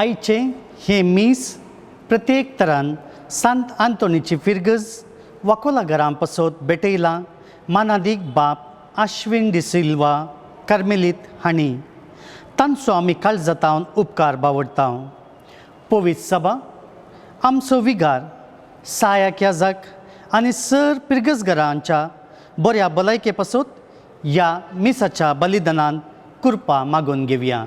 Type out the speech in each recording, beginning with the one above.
आयचे हे मीस प्रत्येक तरान सांत आंतोनीची फिरगज वाकोला घरां पासत बेटयला मानादीक बाप आश्विन डिसिल्वा कार्मेलीत हांणी तांचो आमी काळजातावन उपकार बावडटा. पवित सभा आमचो विगार सायाक याजक आनी सर पिरगजगरांच्या बऱ्या भलायके पासत ह्या मिसाच्या बलिदानान कृपा मागून घेवया.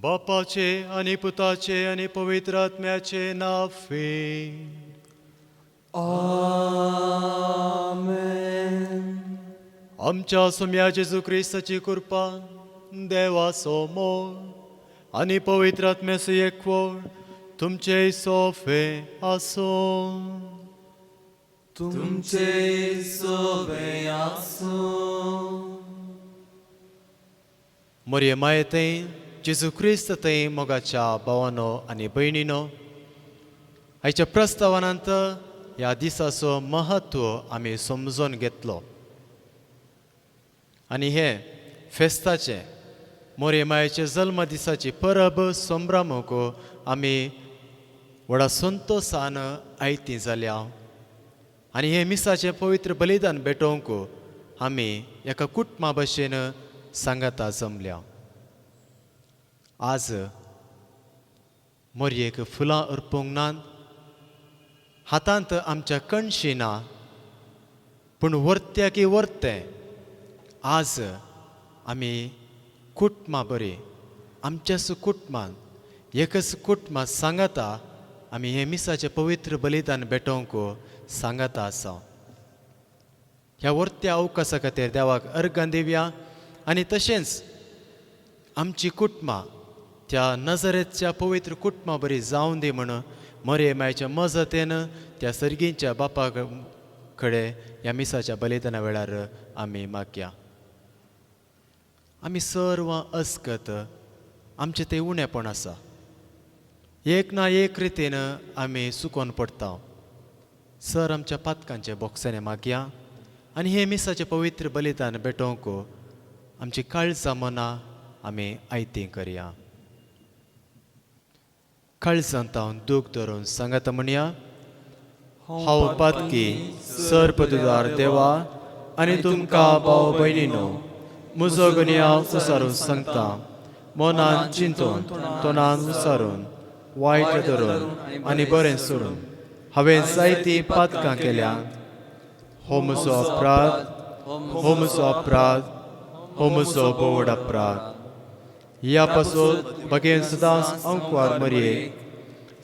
बापाचे आणि पुताचे आणि पवित्र आत्म्याचे नावे. आमेन. आमच्या सोम्या जेजू क्रिस्ताची कृपा देवाचो मोग आणि पवित्र आत्म्याचो एकवट तुमचे सोफे आसो. तुमचे सोबे आसो. मोरये मायेते जेजू क्रिस्त ते मोगाच्या भावानो आनी भयणीनो, आयच्या प्रस्तावनांत ह्या दिसाचो महत्व आमी समजून घेतलो आनी हे फेस्ताचे मोरये मायेचे जल्म दिसाची परब संभ्रमूंक आमी व्हडा संतोशान आयती जाल्या आनी हे मिसाचें पवित्र बलिदान भेटोवंक आमी एका कुटुंबा भशेन सांगाता जमल्या. आज मोरयेक फुलां अर्पूंक नात, हातांत आमच्या कणशी ना, पूण वर्त्या की वर्ते आज आमी कुटुंबां बरी आमच्याच कुटुंबान एकच कुटुंबां सांगाता आमी हे मिसाचें पवित्र बलिदान भेटोवंक सांगाता आसा. ह्या वर्त्या अवकाशा खातीर देवाक अर्गां दिवया आनी तशेंच आमची कुटुंबां त्या नजरेच्या पवित्र कुटुंबा बरी जावं दी म्हण मोरये मायेच्या मजतेन त्या सर्गींच्या बापा कडेन ह्या मिसाच्या बलिदाना वेळार आमी मागया. आमी सर्व अस्कत आमचें तें उणेपण आसा, एक ना एक रितीन आमी चुकोवन पडटा. सर आमच्या पातकांचे बोक्सांनी मागया आनी हे मिसाचें पवित्र बलिदान भेटोवंक आमची काळजां मनां आमी आयती करया. काळजांत हांव दूख धरून सांगात म्हणया. हांव पातकी सर्पदुदार देवा आनी तुमकां भाव भयणीनो, म्हजो गुन्यांव उसारून सांगता. मनान चिंतून तोंडान उसारून वायट धरून आनी बरें सोडून हांवें जायतीं पातकां केल्यात. हो म्हजो अपराध, हो म्हजो अपराध, हो म्हजो बोड अपराध. ह्या पासून बगेन सदांच अंकवार मोरये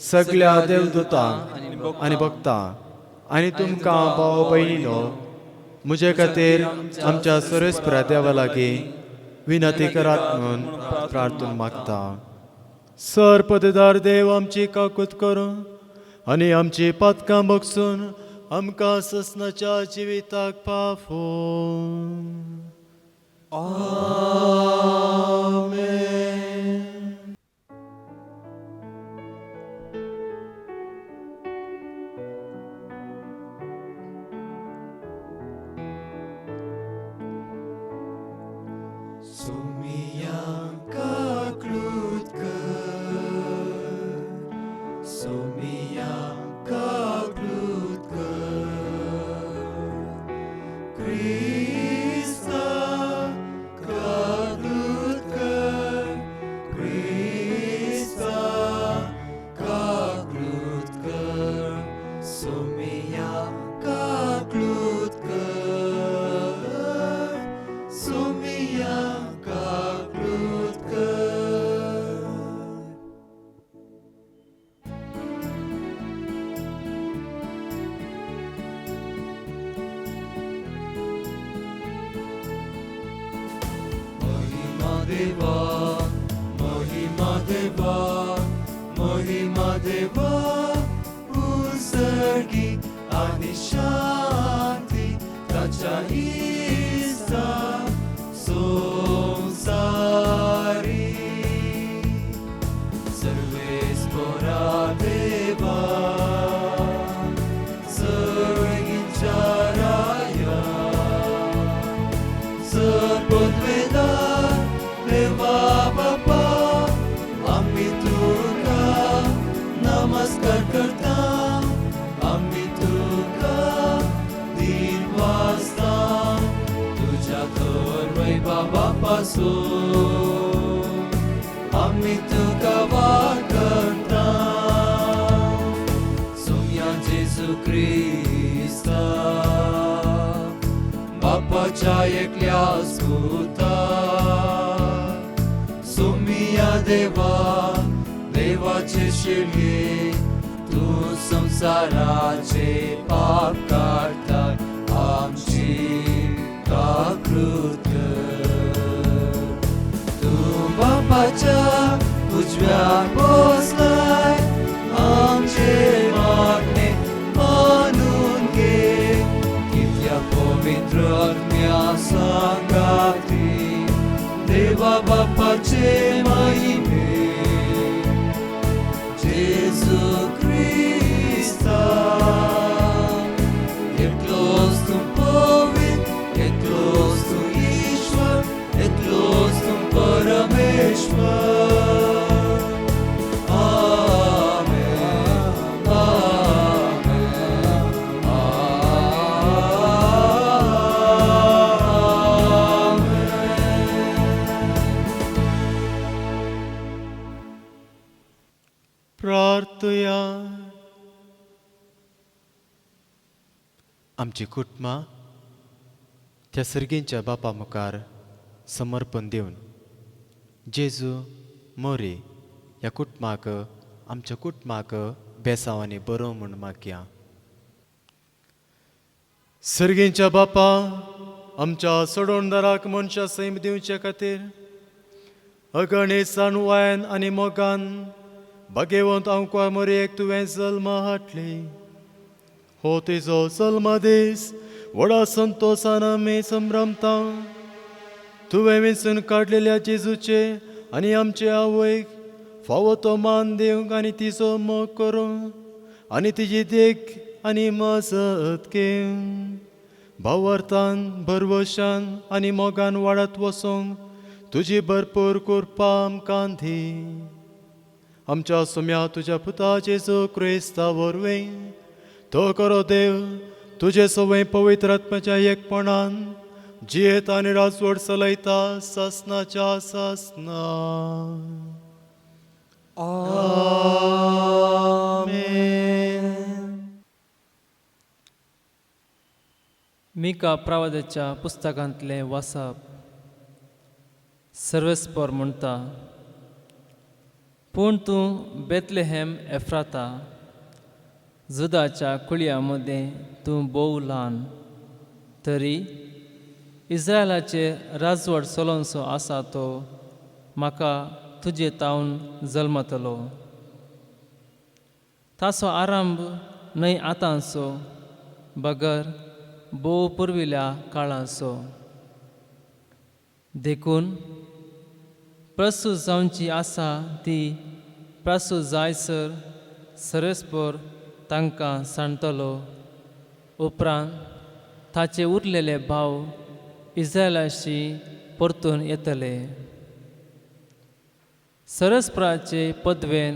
सगळ्या देवदूतांक आनी भक्तां आनी तुमकां भाव भयणीनो, म्हजे खातीर आमच्या सर्वेस्परा देवा लागीं विनंती करात म्हणून प्रार्थना मागता. सर्पदुदार देव आमची काकूत करून आनी आमची पातकां बगसून आमकां ससनाच्या जिविताक पावोवन. आमेन. Sumiyanka Klutkar, Sumiyanka Klutkar, Krista Klutkar, Krista Klutkar, Sumiyanka Klutkar, Sumiyanka Klutkar. Mahima Deva, Mahima Deva, Mahima Deva, Usargi Anishanti, Tachaista, Somsari, Sarvespora Deva, Sarvicharaya, Sarvadveda, Deva Baba, आम्ही तुका नमस्कार करता, आम्ही तुका दिन वाजता, तुझ्या थोरवय बाबा पासून आम्ही तुका वाद करता. सोम्या जेजू क्रिस्ता, बापाच्या एकल्या सुता, सोमिया देवा, देवाचे शिल्गे, तू संसाराचे पाप काढता, आमची काकृत कर. तू बापाच्या उजव्या बसलाय, आमचे मागणे मानून घे, इथल्या पवित्र आत्म्या सांगाती, देवा बापाचे महिमे. Jesu Krista, eklos tu povit, eklos tu Ishwar, eklos tu Parameshwar. Amen, Amen, प्रार्थया. आमची कुटुंबां त्या सर्गींच्या बापा मुखार समर्पण दिवन जेजू मोरी ह्या कुटुंबाक आमच्या कुटुंबाक बेसांवांनी बरो म्हूण मागया. सर्गींच्या बापा, आमच्या सोडोणदाराक मनशा सैम दिवचे खातीर अगणित साणवायन आनी मोगान भाग्यवंत आमकां मोरयेक तुवें जल्म हाडली. हो तिजो जल्म दीस व्हडा संतोशान आमी संभ्रमता. तुवें वेंचून काडलेल्या जेजूचे आनी आमचे आवयक फावो तो मान दिवंक आनी तिजो मोग करूंक आनी तिजी देख आनी मजत घेवंक भावार्थान भरवशान आनी मोगान वाडत वचोंक तुजी भरपूर कृपा आमकां दी. आमच्या सुम्या तुज्या पुता जेजू क्रिस्ता वरवीं तो करो देव तुजे सवय पवित्र आत्म्याच्या एकपणान जियेत आनी राजवट चलयता सासनाच्या सासना. Amen. मिका प्रवादाच्या पुस्तकांतलें वाचप. सर्वेस्पर म्हणटा, पूण तूं बेतलेहेम एफ्राता, जुदाच्या कुळया मदें तूं भोव ल्हान, तरी इस्रायलाचेर राजवट चलोवचो आसा तो म्हाका तुजे तावन जल्मतलो. ताचो आरंभ न्हय आतांचो, बगर भोव पुर्विल्या काळाचो. देखून प्रस्तूत जावची आसा ती प्रस्तूत जायसर सर्वेस्पर तांकां सांडटलो. उपरांत ताचे उरलेले भाव इस्रायलाशी परतून येतले. सरस्पराचे पदवेन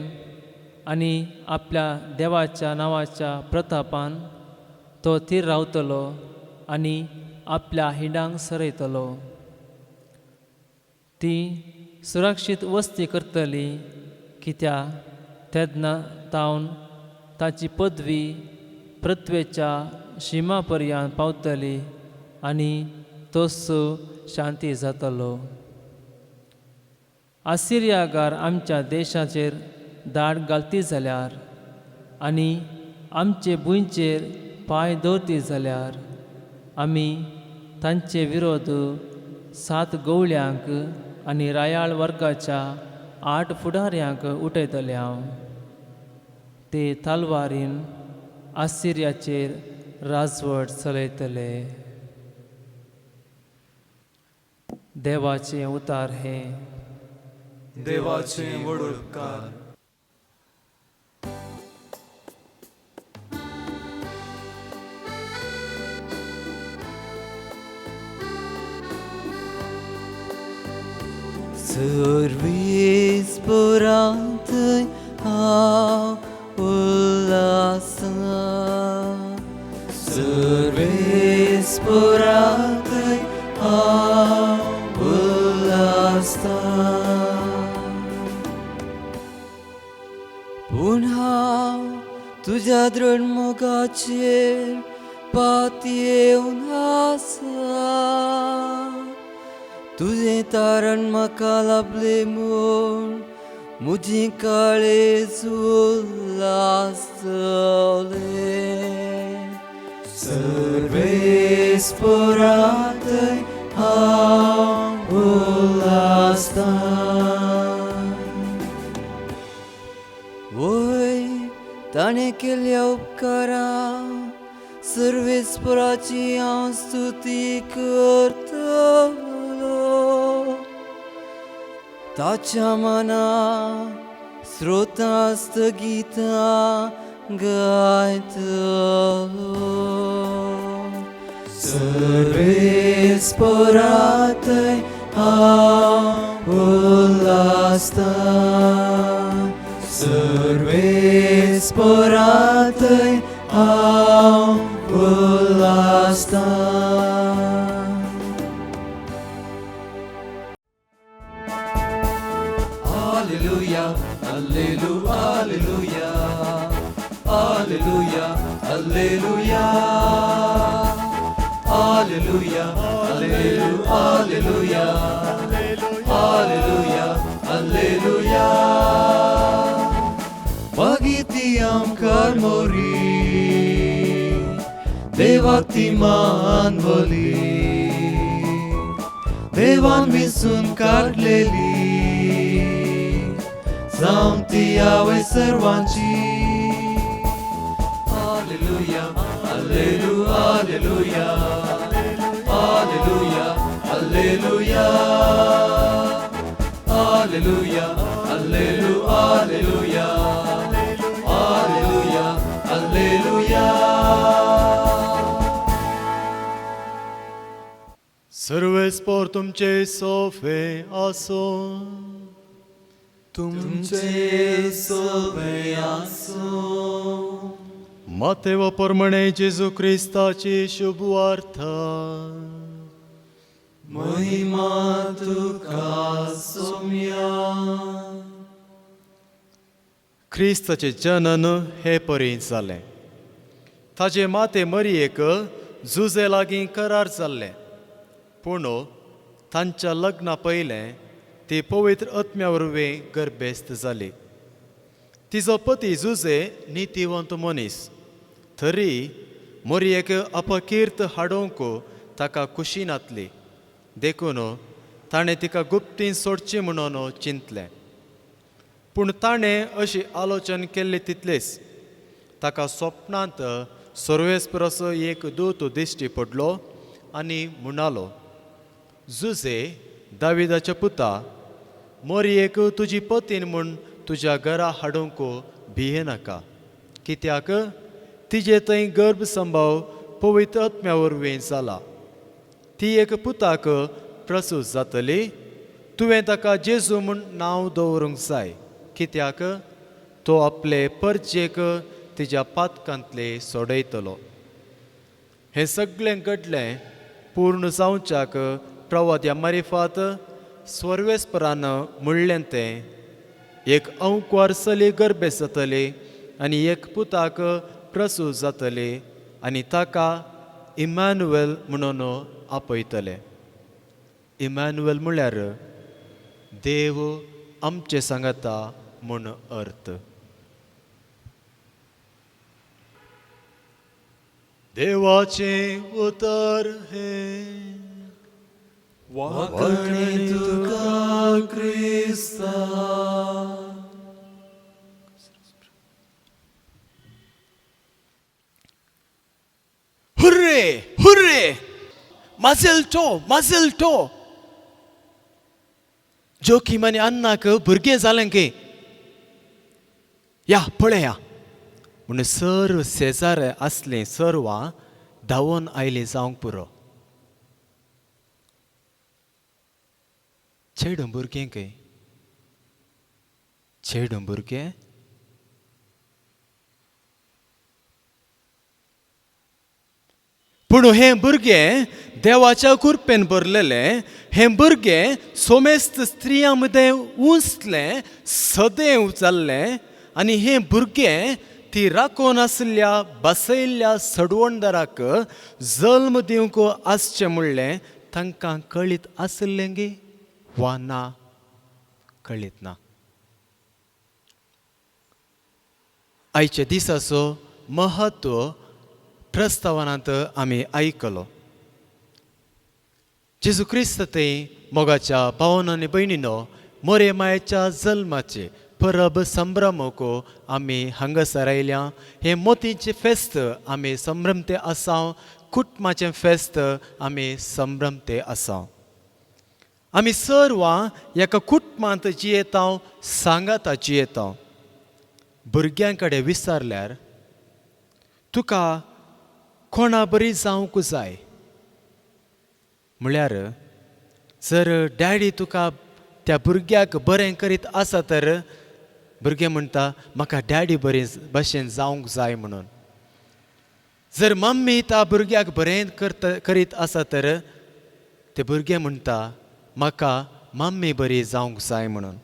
आनी आपल्या देवाच्या नांवाच्या प्रतापान तो थीर रावतलो आनी आपल्या हिंडांक सरयतलो. ती सुरक्षीत वस्ती करतली, कित्याक तेदना तावन ताची पदवी पृथ्वेच्या शिमा पर्यंत पावतली आनी तोच शांती जातलो. आसिरियागार आमच्या देशाचेर दाड घालती जाल्यार आनी आमचे भुंयचेर पांय दवरती जाल्यार आमी तांचे विरोध 7 गवळ्यांक आनी रायाळ वर्गाच्या 8 फुडाऱ्यांक उठयतले हांव. ते तलवारीन आसिरियाचेर राजवट चलयतले. देवाचे उतार हे. देवाचे व्हड उपकार. सर्वेस्परांतय हांव उल्हासा. सर्वेस्परांतय हांव उल्हासा. पूण हांव तुज्या दृढ मोगाचेर पातयेवन आसा. तुझें तारण म्हाका लाभलें म्हूण म्हजी काळेज उल्हासतलें. सर्वेस्परांतय हांव उल्हासता. वय ताणें केल्ल्या उपकारां सर्वेस्पराची हांव स्तुती करतलों. ताच्या मना स्रोतास्त गितां गायतलो. सर्वेस्परांतय हांव उल्हासता. सर्वेस्परांतय हांव उल्हासता. Hallelujah, hallelujah, hallelujah, hallelujah, hallelujah, hallelujah, hallelujah, hallelujah. Bagiti amkar mori, devati manvali, devan visun काढलेली जाऊन ती यावे सर्वांची. हालेलुया, हालेलुया, हालेलुया, हालेलुया, हालेलुया, हालेलुया, हालेलुया, हालेलुया, हालेलुया. सर्वेस्पर तुमचे सोफे आसो. तुमचे सोबे आसो. मातेव परमणे जेजू क्रिस्ताची शुभ वार्ता. महिमा तुका सोम्या. क्रिस्ताचे जनन हे परी जालें. ताचे माते मरियेक जुजे लागीं करार जाल्लें. पूण तांच्या लग्ना पयलें ती पवित्र आत्म्या वरवीं गर्भेस्त जाली. तिचो पती जुजे नितीवंत मनीस. तरी मरियेक अपकीर्त हाडोवंक ताका कुशी नातली. देखून ताणें तिका गुप्तीन सोडची म्हणून चिंतलें. पूण ताणें अशी आलोचन केल्ली तितलेच ताका स्वप्नांत सर्वेस्पराचो एक दूत दिश्टी पडलो आनी म्हणालो, जुजे दाविदाच्या पुता, मरियेक तुजी पतीन म्हूण तुज्या घरा हाडूंक भिये नाका. कित्याक तिजे थंय गर्भ संभाव पवित्र आत्म्या वरवीं जाला. ती एक पुताक प्रसूत जातली तुवें ताका जेजू म्हूण नांव दवरूंक जाय, कित्याक तो आपले परचेक तिच्या पातकांतले सोडयतलो. हें सगळें घडलें पूर्ण जावच्याक प्रवाद ह्या मारिफात स्वर्वेस्परान म्हणलें तें, एक अंकवार चली गर्भेस जातली आनी एक पुताक प्रसूत जातली आनी ताका इमॅन्युएल म्हणून आपयतले. इमॅन्युएल म्हळ्यार देव आमचे सांगता म्हूण अर्थ. देवाचें उतर हें वाकणे तुका क्रिस्ता. हुर्रे हुर्रे, माजेल टो जोखीम आनी अन्नाक भुरगें जालें की या पळया म्हूण सर्व शेजार आसलीं सर्वां धांवून आयलीं जावंक पुरो. चेडूं भुरगें की चेडूं भुरगें पूण हें भुरगें देवाच्या कृपेन भरलेलें, हें भुरगें सोमेस्त स्त्रियां मदें उंचलें सदैव जाल्लें आनी हें भुरगें ती राखून आसल्या बसयल्ल्या सडवणदाराक जल्म दिवंक आसचें म्हणलें तांकां कळीत आसलें गे वा ना? कळीत ना. आयच्या दिसाचो महत्व प्रस्तावनांत आमी आयकलो. जेजू क्रिस्त ते मोगाच्या भावांनो आनी भयणींनो, मोरे मायेच्या जल्माचे परब संभ्रमको आमी हांगासर आयल्या. हें मोतीचें फेस्त आमी संभ्रमते आसां, कुटुंबाचें फेस्त आमी संभ्रमते आसां. आमी सर्वां एका कुटुंबांत जियेता, सांगाता जियेता. भुरग्यां कडेन विचारल्यार तुका कोणा बरी जावंक जाय म्हळ्यार जर डॅडी तुका त्या भुरग्याक बरें करीत आसा तर भुरगें म्हणटा म्हाका डॅडी बरें भशेन जावंक जाय म्हणून. जर मम्मी त्या भुरग्याक बरें करीत आसा तर तें भुरगें म्हणटा म्हाका मम्मी बरी जावंक जाय म्हणून.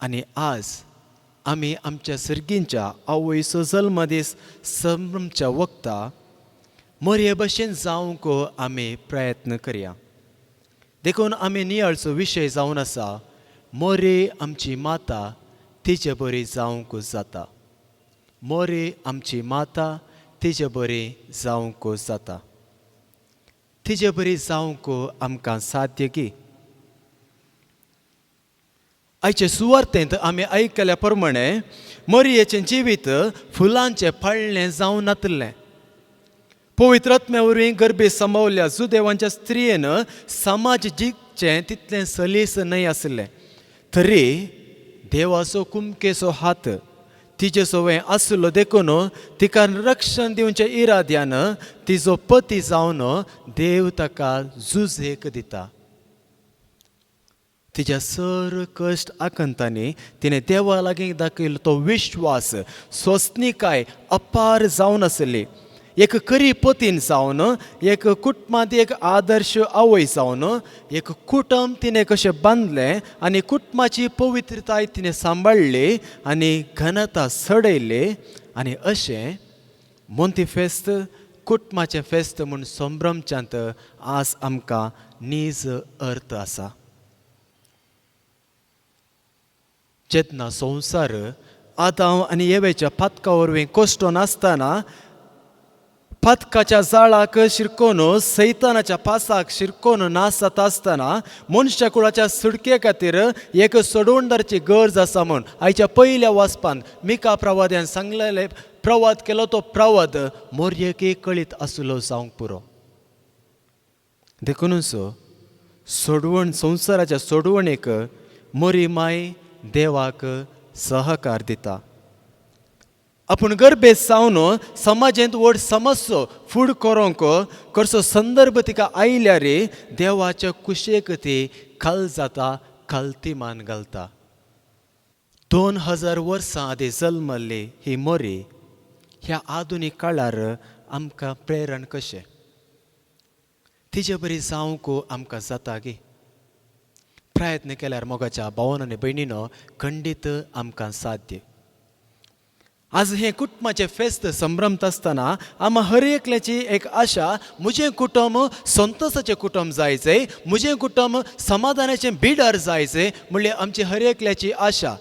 आनी आज आमी आमच्या सर्गींच्या आवयचो जल्मदीस संभ्रमच्या वक्ता मोरये भशेन जावंक आमी प्रयत्न करया. देखून आमी नियाळचो विशय जावन आसा मोरे आमची माता तिचे बरी जावंक जाता. मोरे आमची माता तिचे बरी जावंक जाता. तिचे बरी जावंक आमकां साध्य की. आयचे सुवार्तेंत आमी आयकल्या प्रमाणे मोरयेचें जिवीत फुलांचें फळ्ळें जावन नातलें. पवित्र आत्म्या वरवीं गर्भे सांबावल्या सुदैवांच्या स्त्रियेन समाज जिखचें तितलें सलीस न्हय आसलें. तरी देवाचो कुमकेचो हात तिचे सवय आसलो देखून तिका रक्षण दिवचे इराद्यान तिचो पती जावन देव ताका झुजेक दिता. तिच्या सर्व कश्ट आकंतांनी तिणें देवा लागीं दाखयलो तो विश्वास स्वस्निकाय अपार जावन आसली. एक खरी पतीन जावन, एक कुटुंबांत एक आदर्श आवय जावन, एक कुटुंब तिणें कशें बांदलें आनी कुटुंबाची पवित्रताय तिणें सांबाळली आनी घनता सडयली. आनी अशें मोंती फेस्त कुटुंबाचें फेस्त म्हूण संभ्रमच्यांत आज आमकां नीज अर्थ आसा. जेन्ना संवसार आदाम आनी येवेच्या पातका वरवीं कोश्टो नासतना पातकाच्या जाळाक शिरकोन सैतानाच्या पासाक शिरकोन नास जाता आसतना मनशा कुळाच्या सुटके खातीर एक सोडवणदाराची गरज आसा म्हूण आयच्या पयल्या वाचपान मिका प्रवाद्यान सांगलेले प्रवाद केलो तो प्रवाद मोरयेक कळीत आसलो जावंक पुरो. देखूनच सोडवण संवसाराच्या सोडवणेक मोरी माय देवाक सहकार दिता. आपूण गरबेत सावन समाजांत व्हड समस्या फूड करूंक कसो संदर्भ तिका आयल्यार देवाच्या कुशेक ती खल जाता, खलतीमान घालता. 2000 वर्सां आदी जल्मल्ली ही मोरी ह्या आधुनीक काळार आमकां प्रेरण कशें तिचे बरी जावंक आमकां जाता गे. प्रयत्न केल्यार मोगाच्या भावान आनी भयणीनो खंडीत आमकां साध्य. आज हे कुटुंबाचे फेस्त संभ्रमत आसतना आम हर एकल्याची एक आशा, म्हजें कुटुंब संतोशाचें कुटुंब जायचें, म्हजें कुटुंब समाधानाचें बिडार जायचें म्हणल्यार आमची हर एकल्याची आशा.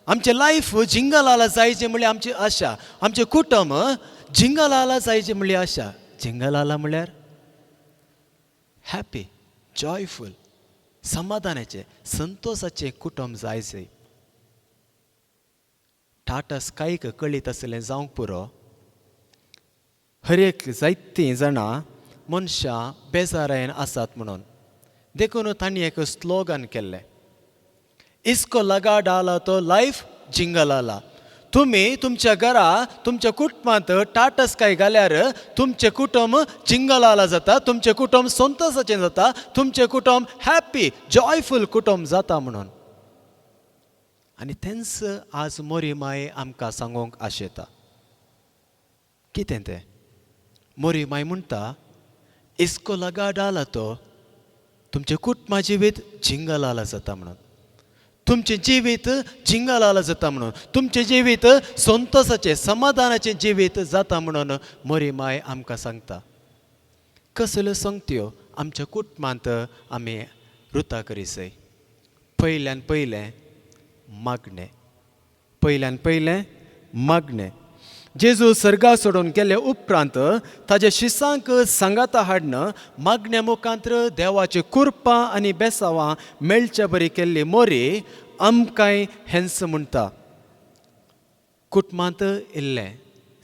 आमचें लायफ जिंगलाला जायचें म्हणल्यार आमची आशा. आमचें कुटुंब जिंगलाला जायचें म्हणल्यार आशा. जिंगलाला म्हणल्यार हॅपी, जॉयफूल, समाधानाचें, संतोशाचें कुटुंब जायचें. टाटा स्कायक कळीत आसलें जावंक पुरो. हर एक जायतीं जाणां मनशां बेजारायन आसात म्हणून देखून तांणी एक स्लोगन केल्लें, इसको लगा डाला तो लायफ जिंगलाला. तुमी तुमच्या घरा तुमच्या कुटुंबांत टाटा स्काय घाल्यार तुमचें कुटुंब जिंगलाला जाता, तुमचें कुटुंब संतोशाचें जाता, तुमचें कुटुंब हॅपी जॉयफूल कुटुंब जाता म्हणून. आनी तेंच आज मोरी माय आमकां सांगूंक आशेता. कितें तें? मोरी माय म्हणटा, इसको लगा डाला तो तुमचें कुटुंबा जिवीत जिंगलाला जाता म्हणून. तुमचें जिवीत जिंगलाला जाता म्हणून, तुमचें जिवीत संतोशाचें समाधानाचें जिवीत जाता म्हणून मोरी माय आमकां सांगता. कसल्यो संगत्यो आमच्या कुटुंबांत आमी रुता करीसय. पयल्यान पयलें मागणें. पयल्यान पयलें मागणें. जेजू सर्गा सोडून गेले उपरांत ताच्या शिसांक सांगाता हाडन मागण्या मुखांत्र देवाची कृपा आनी बेसावां मेळच्या बरी केल्ली मोरी आमकांय हेंच म्हणटा. कुटुंबांत इल्लें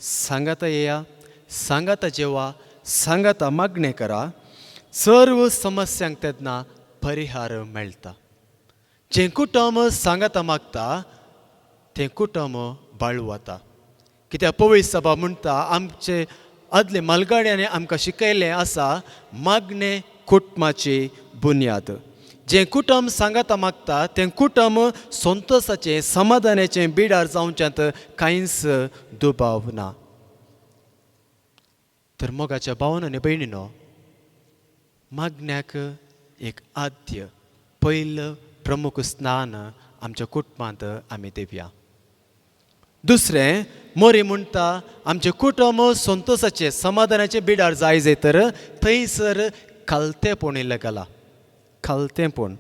सांगाता येया, सांगाता जेवा, सांगाता मागणें करा. सर्व समस्यांक तेन्ना परिहार मेळटा. जें कुटुंब सांगाता मागता तें कुटुंब बाळू वता. कित्याक पवित्र सभा म्हणटा, आमचे आदले मालगाड्यांनी आमकां शिकयलें आसा, मागणें कुटुंबाची बुन्याद. जें कुटुंब सांगाता मागता तें कुटुंब संतोशाचें समाधानाचें बिडार जावच्यांत कांयच दुबाव ना. तर मोगाच्या भावान आनी भयणीनो, मागण्याक एक आद्य पयलं प्रमुख स्थान आमच्या कुटुंबांत आमी दिवया. दुसरें, मोरी म्हणटा आमचें कुटुंब संतोशाचें समाधानाचें बिडार जाय तर थंयसर खालतेपण इल्लें घाला. खालतेपण.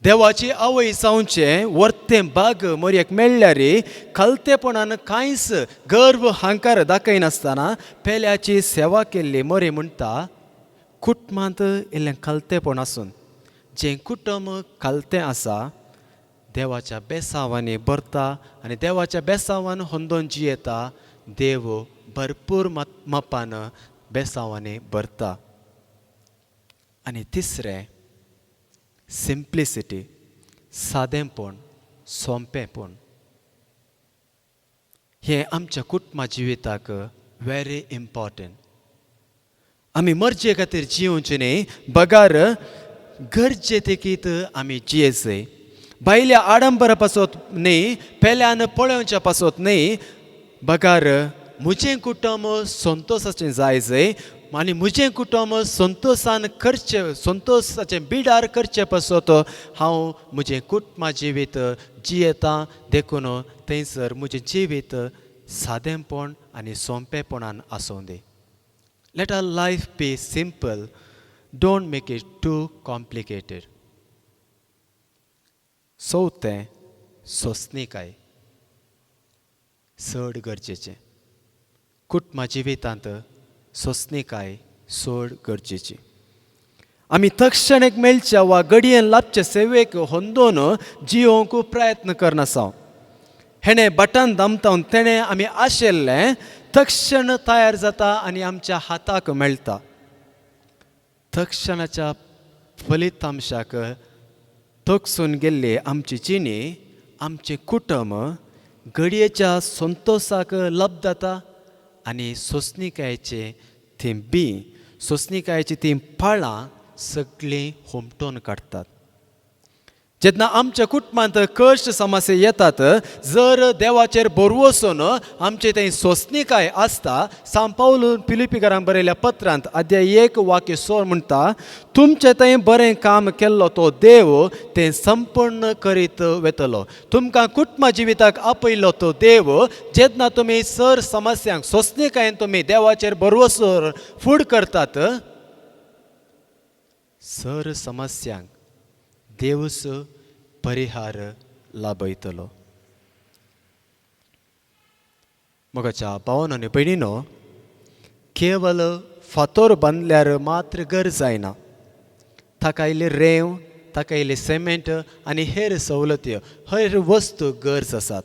देवाची आवय जावचें वर्तें भाग मोरयेक मेळ्ळ्यार खालतेपणान कांयच गर्व हांकार दाखयनासतना पेल्याची सेवा केल्ली मोरी म्हणटा, कुटुंबांत इल्लें खालतेपण आसून जें कुटुंब खालतें आसा देवाच्या बेसावांनी भरता आनी देवाच्या बेसावान होंदोन जियेता. देव भरपूर मापान बेसावांनी भरता. आनी तिसरें, सिंप्लिसिटी, सादेंपण, सोंपेपण. हें आमच्या कुटुंबा जिविताक व्हेरी इम्पॉर्टंट. आमी मर्जे खातीर जिवचें न्ही, बगार गरजे देखीत आमी जियेचें. भायल्या आडंबरा पासत न्ही, पेल्यान पळोवच्या पासत न्ही, बगार म्हजें कुटुंब संतोशाचें जायचें आनी म्हजें कुटुंब संतोशान करचें, संतोशाचें बिडार करचें पासत हांव म्हजें कुटुंबा जिवीत जियेतां. देखून थंयसर म्हजें जिवीत सादेंपण आनी सोंपेपणान आसूं दी. Let our life be simple. Don't make it too complicated. चवथें, सोंसणीकाय चड गरजेचें. कुटुंबा जिवितांत सोंसणीकाय चड गरजेची. आमी तक्षणेक मेळच्या वा घडयेन लाभचे सेवेक होंदोन जियोंक प्रयत्न करनासा. हेणें बटन दामतावन तेणें आमी आशिल्लें तक्षण तयार जाता आनी आमच्या हाताक मेळटा. तक्षणाच्या फलितांशाक तोखसून गेल्ली आमची जिणी, आमचें कुटुंब घडयेच्या संतोषाक लब जाता आनी सोंसणीकायेचे ती सोंसणीकायेची ती फळां सगळीं होमटोन काडटात. जेन्ना आमच्या कुटुंबांत कश्ट समस्या येतात, जर देवाचेर भरवोसून आमचे थंय सोंसणीकाय आसता, सांत पावल फिलिपिकारांक बरयल्या पत्रांत अध्याय 1 वाक्य 16 म्हणटा, तुमचे थंय बरें काम केल्लो तो देव तें संपूर्ण करीत वेतलो. तुमकां कुटुंबा जिविताक आपयलो तो देव, जेन्ना तुमी सर समस्यांक सोंसणीकायेन तुमी देवाचेर भरवोसून फूड करतात, सर समस्यांक देवच परिहार लाभयतलो. मोगाच्या भावांनो आनी भयणींनो, केवल फातोर बांदल्यार मात्र घर जायना. ताका इल्लें रेंव, ताका इल्लें सिमेंट आनी हेर सवलती, हेर वस्तू गरज आसात.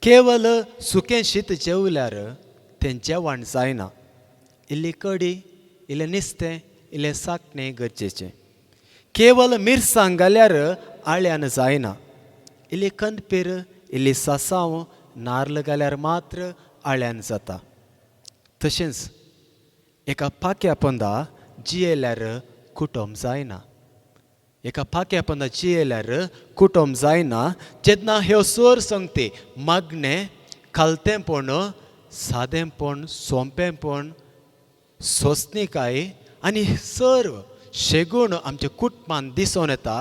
केवल सुकें शीत जेवल्यार तें जेवण जायना. इल्ली कडी, इल्लें नुस्तें, इल्लें साकणें गरजेचें. केवल मिरसांग घाल्यार आळ्यान जायना. इल्ली खंडपीर, इल्ली सासांव, नाल्ल घाल्यार मात्र आळ्यान जाता. तशेंच एका पाक्या पोंदा जियेल्यार कुटुंब जायना. एका पाक्या पोंदा जियेल्यार कुटुंब जायना. जेन्ना ह्यो सर संगती मागणें, खालतेंपण, सादेंपण, सोंपेंपण, सोंसणीकाय आनी सर्व शेगूण आमच्या कुटुंबांत दिसून येता,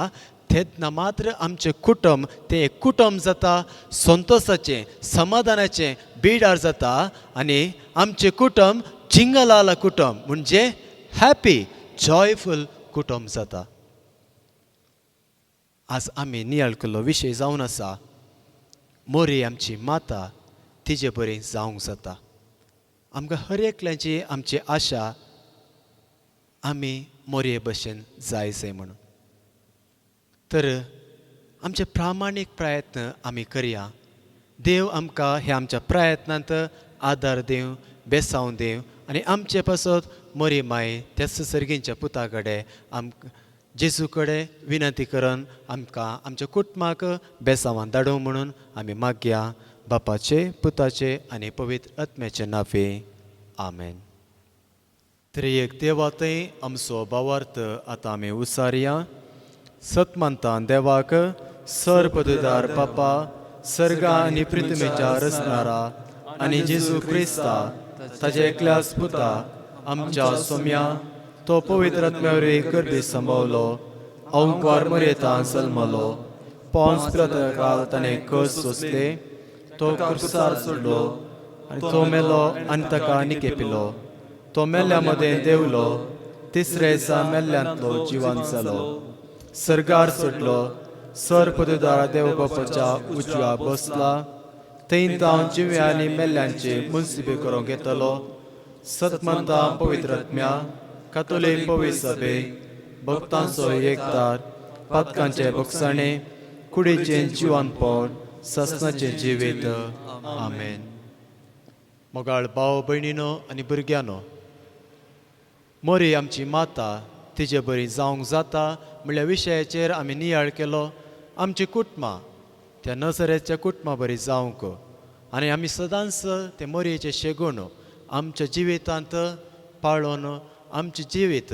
तेन्ना मात्र आमचें कुटुंब तें एक कुटुंब जाता, संतोशाचें, समाधानाचें बिडार जाता आनी आमचें कुटुंब जिंगलाल कुटुंब म्हणजे हॅपी जॉयफूल कुटुंब जाता. आज आमी नियाळ केल्लो विशय जावन आसा, मोरी आमची माता तिजे बरी जावंक जाता. आमकां हर एकल्याची आमची आशा आमी मोरये भशेन जायचे म्हणून. तर आमचे प्रामाणीक प्रयत्न आमी करया. देव आमकां ह्या आमच्या प्रयत्नांत आदार दिवं, बेसांव दिवं आनी आमचे पासत मोरी माय त्या सर्गींच्या पुता कडेन जेजू कडेन विनंती करून आमकां आमच्या कुटुंबाक बेसांवान धाडूं म्हणून आमी मागया. बापाचे, पुताचे आनी पवित्र आत्म्याचे नांवे आमेन. त्रियेक देवातय आमचो भावार्थ आतां आमी उसारया. सतमंतान देवाक, सरपददार बापा, सर्गा आनी पृथ्वीच्या रचणारा आनी जेजू क्रिस्ता ताचे एकल्याच पुता आमच्या सोम्या, तो पवित्र आत्म्यावरवी गर्दी सांबावलो, अवंकार मर्येतान जल्मलो, पोंस पिलाताका ताणें कस सोंसले, तो क्रुसार चडलो आनी तो मेलो आनी ताका निकेपिलो. तो मेल्ल्या मदें देवलो, तिसरे दिसा मेल्ल्यांतलो जिवंत जालो, सर्गार चडलो, सरपददार देव बापाच्या उजव्या बसला. थंय जावन जिव्या आनी मेल्ल्यांचे मुन्सिपी करूंक येतलो. सतमंता पवित्र आत्म्या, कातोलीक पवित्र सभे, भक्तांचो एकदार, पातकांचे भोगसाणे, कुडीचें जिवंतपण, ससनाचें जिवीत. आमेन. मोगाळ भाव भयणीनो आनी भुरग्यांनो, मोरी आमची माता तिजे बरी जावंक जाता म्हणल्या विशयाचेर आमी नियाळ केलो. आमची कुटुंबां त्या नजरेच्या कुटुंबां बरी जावंक आनी आमी सदांच ते मोरयेचे शेगूण आमच्या जिवितांत पाळोवन आमचें जिवीत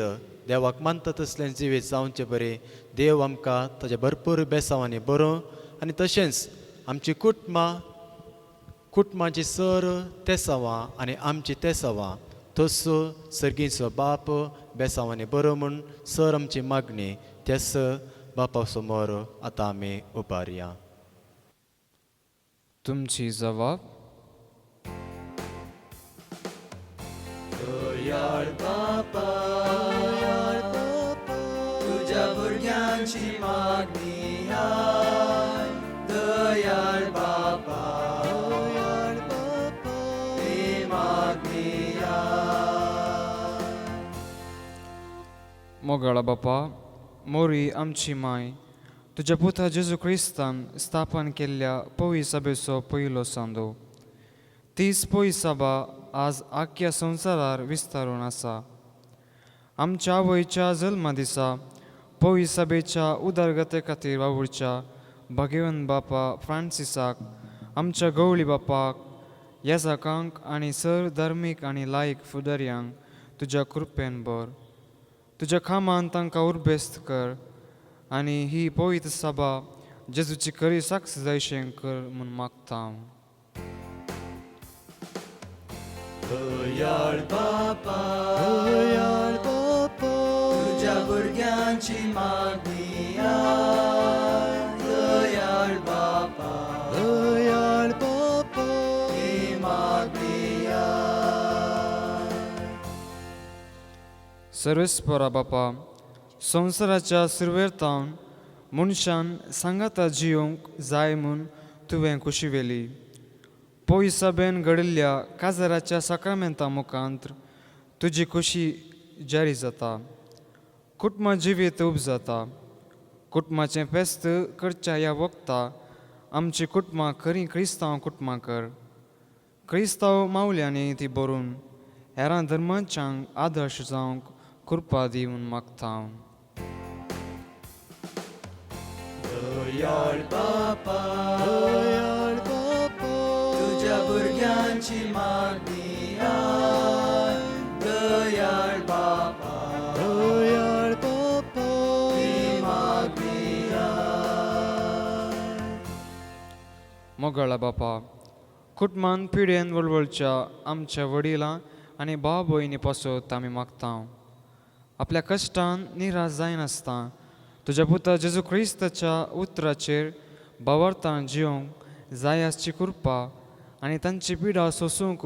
देवाक मानता तसलें जिवीत जावचें बरें. देव आमकां ताचे भरपूर बेसांवांनी बरों आनी तशेंच आमची कुटुंबाची सर तेसांवां आनी आमची तेसांवां तस सर्गीचो बाप बेसांवांनी बरो म्हूण सर आमची मागणी तेस बापा समोर आतां आमी उबारया. तुमची जबाब. तुझ्या भुरग्यांची मागणी आय, दयाळ बापा, ती मागणी आय. मोगाळा बापा, मोरी आमची माय, तुझ्या पुता जेजू क्रिस्तान स्थापन केल्ल्या पवी सभेचो पयलो सांदो. तीच पवी सभा आज आख्या संवसारार विस्तारून आसा. आमच्या आवयच्या जल्मा दिसा पवी सभेच्या उदारगते खातीर वावुरच्या भाग्यवान बापा फ्रांसिसाक आमच्या गवळी बापाक येसाकांक आनी सर धर्मीक आनी लायक फुडाऱ्यांक तुज्या कृपेन भर. तुज्या खामान तांकां उर्बेस्त कर आनी ही पवित्र सभा जेजूची खरी साक्ष जायशें कर म्हूण मागता हांव. दयाळ बापा तुझ्या भुरग्यांची मागणी आय. दयाळ बापा ही मागणी आय. सर्वेस्परा बापा, संवसाराच्या सुरवेतावन मनशान सांगाता जियोंक जाय म्हूण तुवें कुशी वेली. पोय सभेन घडिल्ल्या काजाराच्या साक्रामेंता मुखांत्र तुजी खुशी जारी जाता. कुटुंब जिवीत उब जाता. कुटुंबाचें फेस्त करच्या ह्या वखता आमची कुटुंबां खरीं क्रिस्तांव कुटुंबां कर. क्रिस्तांव मावल्यांनी ती बरोवन हेरां धर्मांच्यांक आदर्श जावंक कृपा दी म्हूण मागता हांव. दयाळ बापा तुझ्या भुरग्यांची मागणी आय. दयाळ बापा ही मागणी आय. मोगाळा बापा, कुटुंबान पिडेन वळवळच्या आमच्या वडिलां आनी भाव भयणी पासत आमी मागता. आपल्या कश्टान निराश जायनासता तुज्या पुता जेजू क्रिस्ताच्या उतराचेर भावार्थान जियोंक जाय आसची कृपा आनी तांची पिडा सोसूंक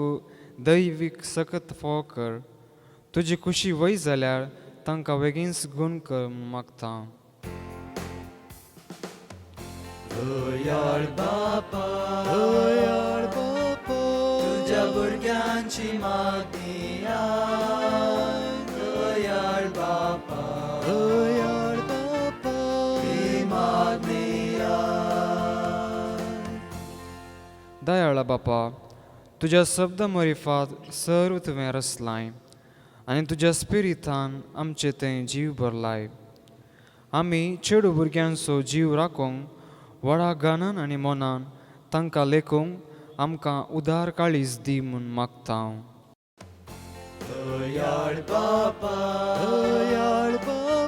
दैवीक सकत फोव कर. तुजी खुशी वय जाल्यार तांकां बेगीनच गूण कर म्हूण मागता. दयाळ बापा तुझ्या भुरग्यांची मागणी आय. दयाळ बापा ही मागणी आय. दयाळा बापा, तुज्या शब्द मरिफात सर्व तुवें रचलाय आनी तुज्या स्पिरितान आमचे थंय जीव भरलाय. आमी चेडू भुरग्यांचो जीव राखोंक व्हडा गानान आनी मनान तांकां लेखूंक आमकां उदार काळीज दी म्हूण मागता. दयाळ बापा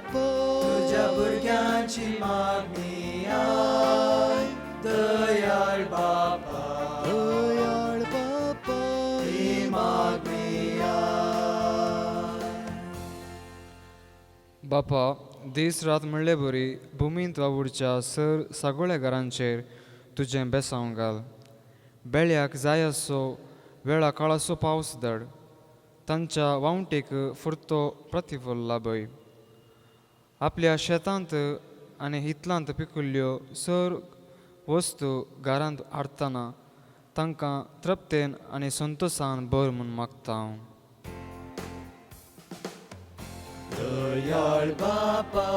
तुझ्या भुरग्यांची मागणी आय. दयाळ बापा ही मागणी आय. बापा, दीस रात म्हणले बरी भुमींत वा उरच्या सर सगळ्या घरांचेर तुजें बेसांव घाल. बेळ्याक जाय असो वेळा काळाचो पावस धड. तांच्या वावटेक फुरतो प्रतिफल लाभय. आपल्या शेतांत आनी हितलांत पिकिल्ल्यो सर वस्तू घरांत हाडटना तांकां तृप्तेन आनी संतोशान भर म्हूण मागता. दयाळ बापा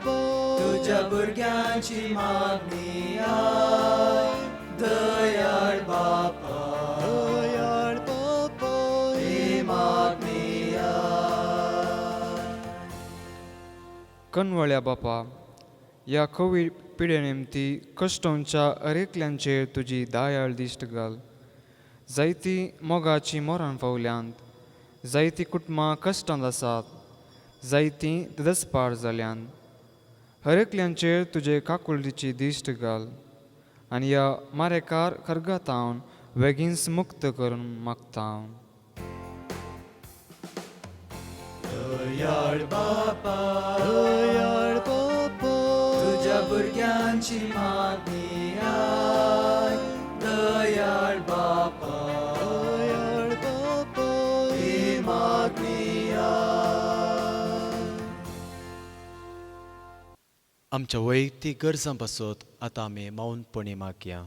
तुझ्या भुरग्यांची मागणी आय. दयाळ बापा ही मागणी आय. कनवळ्या बापा, या कोविड पिडे निमती कश्टांच्या अरेकल्यांचेर तुजी दयाळ दिश्ट घाल. जायती मोगाची मोरान पावल्यांत, जायती कुटुंबां कश्टांत आसात, जायतीं दसपार जाल्यांत. हरेकल्यांचेर तुजे काकुळीची दिश्ट घाल आनी ह्या मारेकार कर्गातावन बेगीनच मुक्त करून मागता. दयाळ बापा तुझ्या भुरग्यांची मागणी आय. दयाळ बापा ही मागणी आय. आमच्या वैयक्तीक गरजां पासत आतां आमी मौनपणी मागया.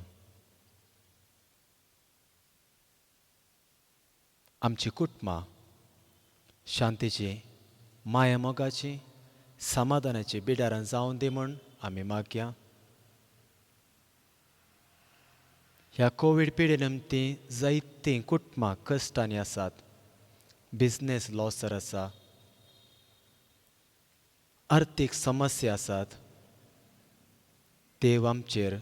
आमची कुटुंबां शांतीची, माया मोगाची, समाधानाची बिडारां जावन दी म्हूण आमी मागया. ह्या कोवीड पिडे निमती जायतीं कुटुंबां कश्टांनी आसात. बिझनेस लॉस तर आसा, आर्थीक समस्या आसात. देव आमचेर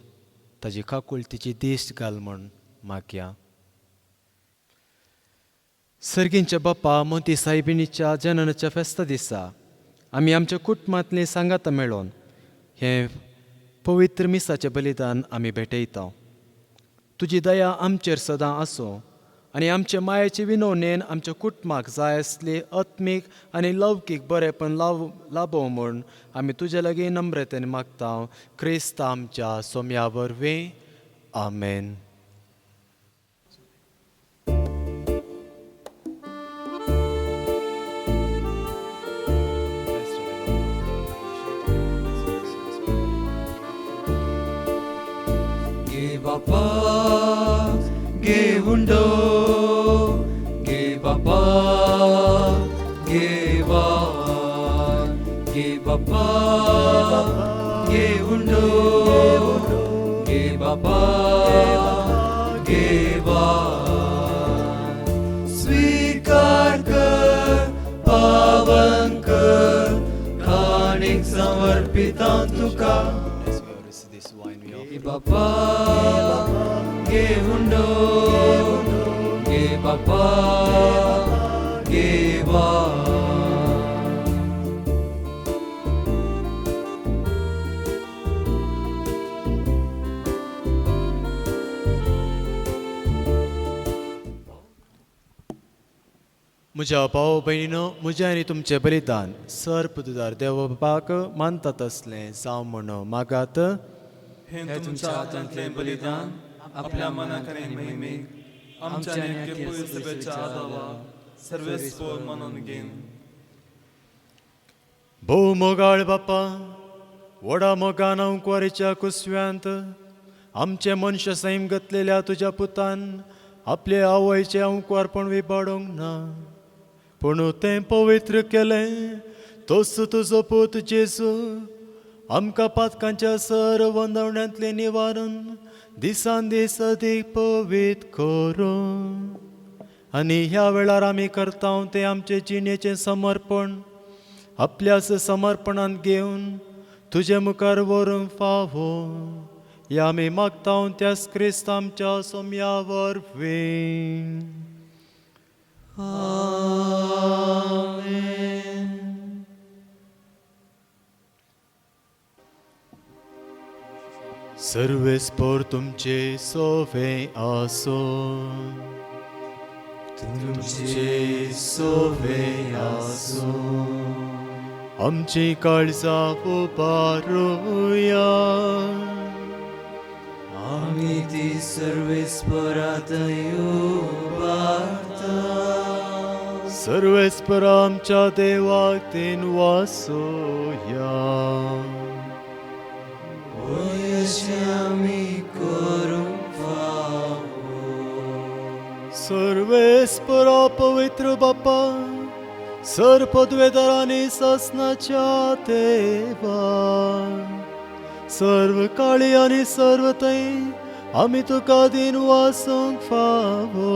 ताजी काकुळतीची दिश्ट घाल म्हण मागया. सर्गींच्या बाप्पा मोती सायबिणीच्या जननाच्या फेस्ता दिसा आमी आमच्या कुटुंबांतली सांगात मेळोन हें पवित्र मिसाचें बलिदान आमी भेटयता. तुजी दया आमचेर सदां आसूं आनी आमचे मायेचे विनवणेन आमच्या कुटुंबाक जाय आसली आत्मीक आनी लौकीक बरेपण लाभो म्हूण आमी तुजे लागीं नम्रतेन मागता. क्रिस्त आमच्या सोम्या वरवीं. आमेन. गे बापा गे हुंडो गे बापा गे वार गे बापा गे हुंडो गे बापा गे वार स्वीकार कर पावन कर खाणीक समर्पिता तुका गे बापा गे हुंडो गे बापा गे वार म्हज्या भाव भयणीनो, म्हजें आनी तुमचें बलिदान सर्पदुदार देवबापाक मानतात तसलें जावं म्हण मागात. हे तुमच्या हातांतलें बलिदान आपल्या मनाक आनी महिमेक आमच्या नेमके सभेच्या आदावा सर्वेस्पोर म्हणून घेन. भोव मोगाळ बापा, व्हडा मोगान कुंवारेच्या कुसव्यांत आमचे मनुश्य सैम घातलेल्या तुज्या पुतान आपले आवयचें अंकुवारपण विबाडोंक ना, पूण तें पवित्र केलें. तोच तुजो पूत जेजू आमकां पातकांच्या सर्व वंदवण्यांतलें निवारण दिसान दीस अदीक पवित्र करूं. आनी ह्या वेळार आमी करता तें आमचे जिणेचें समर्पण आपल्याच समर्पणांत घेवन तुजे मुखार व्हरूंक फावो. हे आमी मागता त्याच क्रिस्त आमच्या सोम्या वरवीं. सर्वेस्पोर तुमचे सोवे आसो, तुमचे सोवे आसो. आमची काळजां उबारुया, आमी ती सर्वेस्परात उबारता. सर्वेस्पर आमच्या देवाक तीन वासोया. अशें आमी करूंक फावो. सर्वेस्परा पवित्र बापा, सर पदवेदारांनी ससनाच्या देवा, सर्व काळी आनी सर्व थंय आमी तुका दिन वासूंक फावो.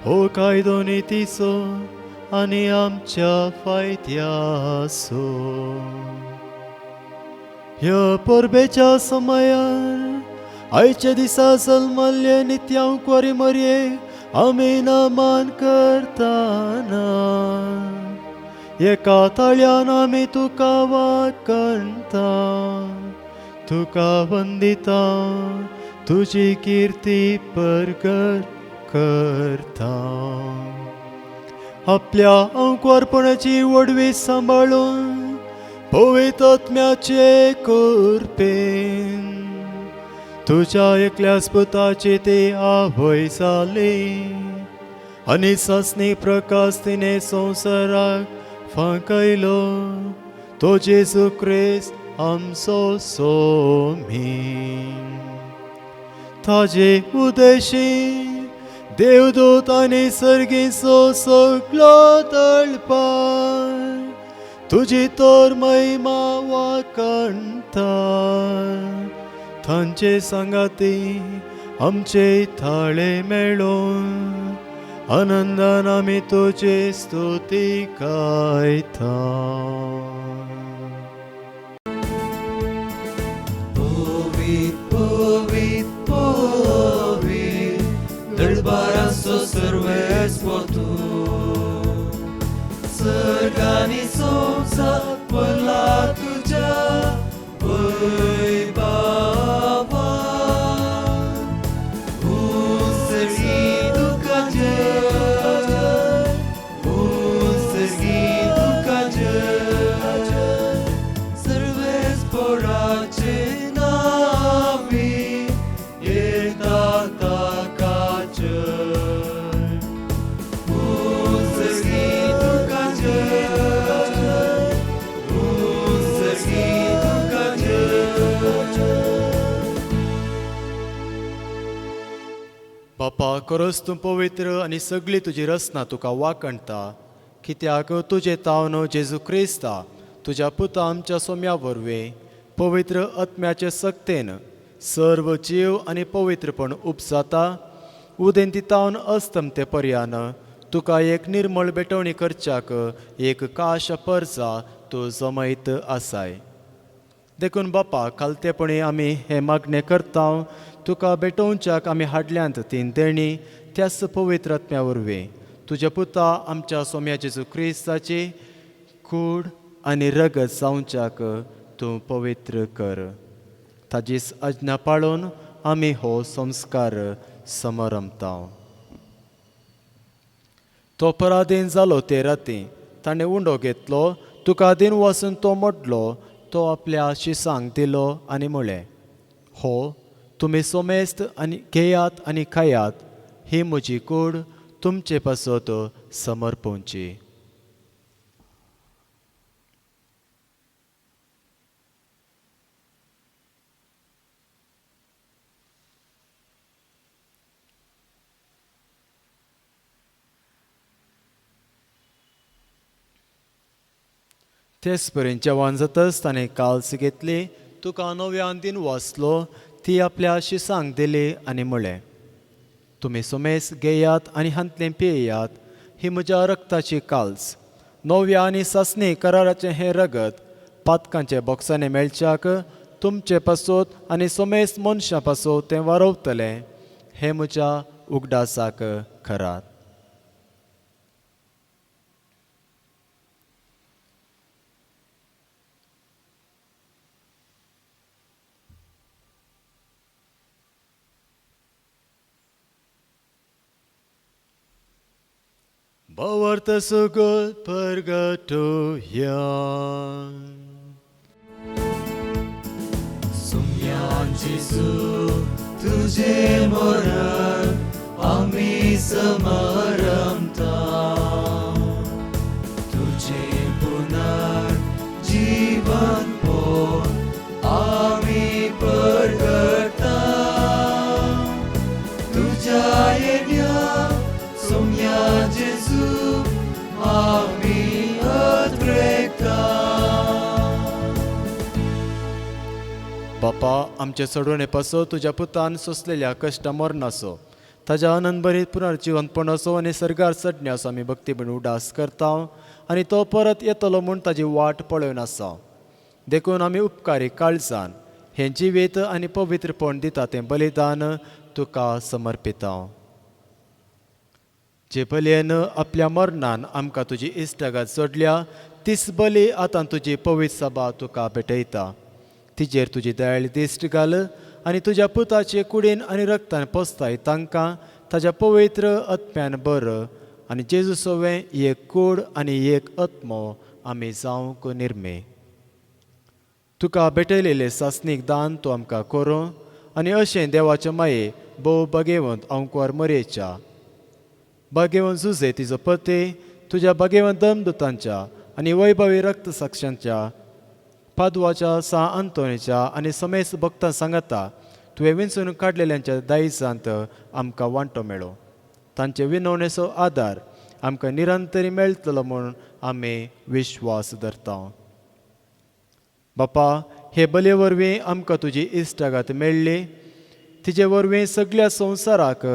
हो कायदो नितीचो आनी आमच्या फायद्याचो. ह्या परबेच्या समयार आयच्या दिसा जल्मल्ले नित्यांकुवारी मरयेक आमी नमन करताना एका ताळ्यान आमी तुका वाकणता, तुका वंदिता, तुजी किर्ती परगट करता. आपल्या अंकुवारपणाची वडवी सांबाळून पवित्र आत्म्याचे कुरपेन तुज्या एकल्याच पुताची ती आवय जाली आनी ससनी प्रकाश तिने संवसाराक फांकयलो. तो जेजू क्रिस्त आमचो सोमी. ताजे उदेशी देवदूत आनी सर्गीचो सगळो तळपार तुजी तोर महिमा वाकणता. तांचे सांगाती आमचे थाळे मेळोन आनंदान आमी तुजे स्तुती गायता. पवित्र बरासो सर्वेस्पो तूं सर्गांनी संवसार पडला तुज्या वैभवान उसळी तुका जय उसळी तुका जय सर्वेस्पराचे नावी येता ताका जय उसळी तुका जय उसळी तुका जय बापा खरोच तूं पवित्र आनी सगळी तुजी रचना तुका वाकणटा कित्याक तुजें तावन जेजू क्रिस्ता तुज्या पुता आमच्या सोम्या वरवीं पवित्र आत्म्याचे सक्तेन सर्व जीव आनी पवित्रपण उपजाता उदेंती तावन अस्तमते पर्यान तुका एक निर्मळ बेटवणी करच्याक एक काश परजा तूं जमयत आसाय देखून बापा खालतेपणी आमी हे मागणें करता तुका बेटोवच्याक आमी हाडल्यांत तीन देणी त्याच पवित्र आत्म्या वरवीं तुज्या पुता आमच्या सोम्या जेजू क्रिस्ताची कूड आनी रगत जावच्याक तूं पवित्र कर ताजीच आज्ञा पाळून आमी हो संस्कार समरमता तो पराधीन जालो ते राती ताणें उंडो घेतलो तुका दिन वचून तो मोडलो तो आपल्या शिसांक दिलो आनी म्हळें हो तुमी सोमेस्त आनी घेयात आनी खायात ही म्हजी कूड तुमचे पासत समर्पोवची तेच पर्यंत जेवण जाताच ताणें काल्स घेतली तुका नव्यान दिन वाचलो ती आपल्या शिसांक दिली आनी म्हळें तुमी सोमेस घेयात आनी हांतलें पियेयात ही म्हज्या रक्ताची काल्स नव्या आनी सासणी कराराचें हें रगत पातकांचे बॉक्सांनी मेळच्याक तुमचे पासत आनी सोमेस मनशां पासत तें वारोवतलें हें म्हज्या उगडासाक करात Bawarta sugut pergatoyan. Sumyan Jesu तुझे मरण आम्ही समरमता तुझे पुनर्जीवन पोन आम्ही परगटा तुझ्या येण्या सोम्या जेजू आम्ही अद्रेकता बापा आमचे सोडवणे पासो तुज्या पुतान सोंसलेल्या कश्टा मरणाचो ताज्या आनंदभरीत पुनर्जीवनपण असो आनी सर्गार चडण्याचो आमी भक्तीपण उडास करता आनी तो परत येतलो म्हूण ताजी वाट पळोवन आसा देखून आमी उपकारी काळजान हें जिवीत आनी पवित्रपण दिता तें बलिदान तुका समर्पिता जे बलयेन आपल्या मरणान आमकां तुजी इश्टागात जोडल्या तीच बली आतां तुजी पवित्र सभा तुका भेटयता तिजेर तुजी दयाळ दिश्ट घाल आनी तुज्या पुताचे कुडीन आनी रक्तान पोसताय तांकां ताज्या पवित्र आत्म्यान बर आनी जेजू सोवें एक कूड आनी एक आत्मो आमी जावंक निर्मे तुका भेटयलेले सासणीक दान तूं आमकां करूं आनी अशें देवाचे माये भोव बागेवंत अंकवार मरयेच्या बागेवंत झुजे तिजो पती तुज्या बागेवंत दमदुतांच्या आनी वैभवी रक्त साक्षांच्या पादवाच्या सा अंतोनीच्या आनी समेस भक्तां सांगता तुवें विंचून काडलेल्यांच्या दायजांत आमकां वांटो मेळो तांचे विनवणेचो आदार आमकां निरंतरी मेळटलो म्हूण आमी विश्वास धरता बापा हे बले वरवीं आमकां तुजी इश्टागात मेळ्ळी तिजे वरवीं सगळ्या संवसाराक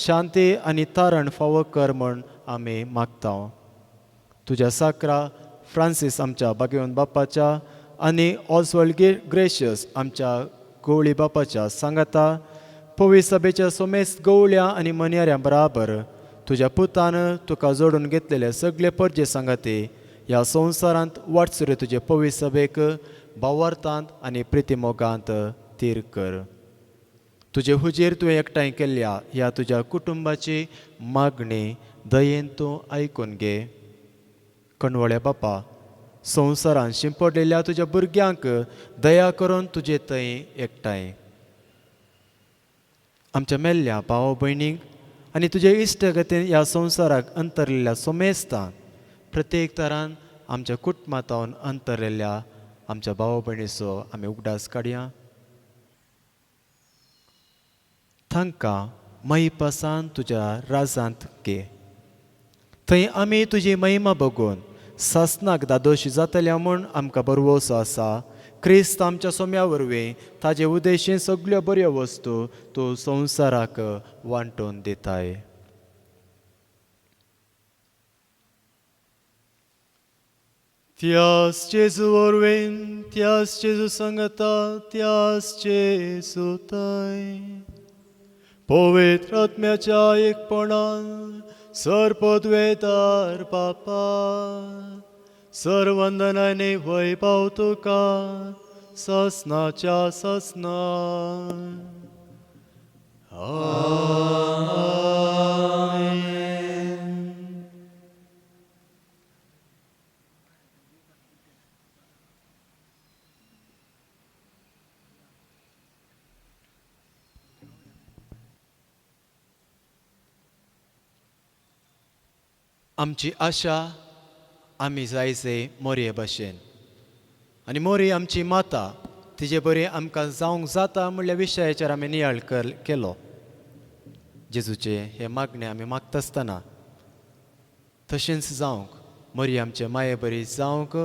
शांती आनी तारण फावो कर म्हूण आमी मागता तुज्या साकरा फ्रांसीस आमच्या बागेवंत बापाच्या आनी ऑस्वल्ड ग्रेशियस आमच्या गवळी बापाच्या सांगाता पवी सभेच्या सोमेस्त गवळ्या आनी मन्याऱ्यां बराबर तुज्या पुतान तुका जोडून घेतलेले सगळे परजे सांगाते ह्या संवसारांत वाटसुरे तुजे पवी सभेक भावार्थांत आनी प्रितीमोगांत तीर कर. तुजे हुजेर तुवें एकठांय केल्ल्या ह्या तुज्या कुटुंबाची मागणी दयेन तूं आयकून घे. कणवळ्या बापा, संवसारांत शिंपडलेल्या तुज्या भुरग्यांक दया करून तुजे थंय एकठांय. आमच्या मेल्ल्या भाव भयणींक आनी तुजे इश्टगतीन ह्या संवसाराक अंतरलेल्या सोमेस्तांक प्रत्येक तरान आमच्या कुटुंबांतावन अंतरलेल्या आमच्या भाव भयणीचो आमी उगडास काडया. तांकां महिपासान तुज्या राजांत घे. थंय आमी तुजी महिमा बघून सासनाक दादोशी जातल्या म्हूण आमकां बरवोसो आसा. क्रिस्त आमच्या सोम्या वरवीं ताजे उद्देशीन सगळ्यो बऱ्यो वस्तू तूं संवसाराक वांटून दिताय. त्याच जेजू वरवीं, त्याच जेजू सांगता, त्याच जेजू थंय पवित्र आत्म्याच्या एकपणान सरपदवेदार बापा सर्वंदनाने वैभव तुका ससनाच्या ससना. आमची आशा आमी जायचे मोरये भाशेन आनी मोरी आमची माता तिजे बरी आमकां जावंक जाता म्हणल्या विशयाचेर आमी नियाळ केलो. जेजूचे हे मागणे आमी मागता आसतना तशेंच जावंक मोरी आमचे माये बरी जावंक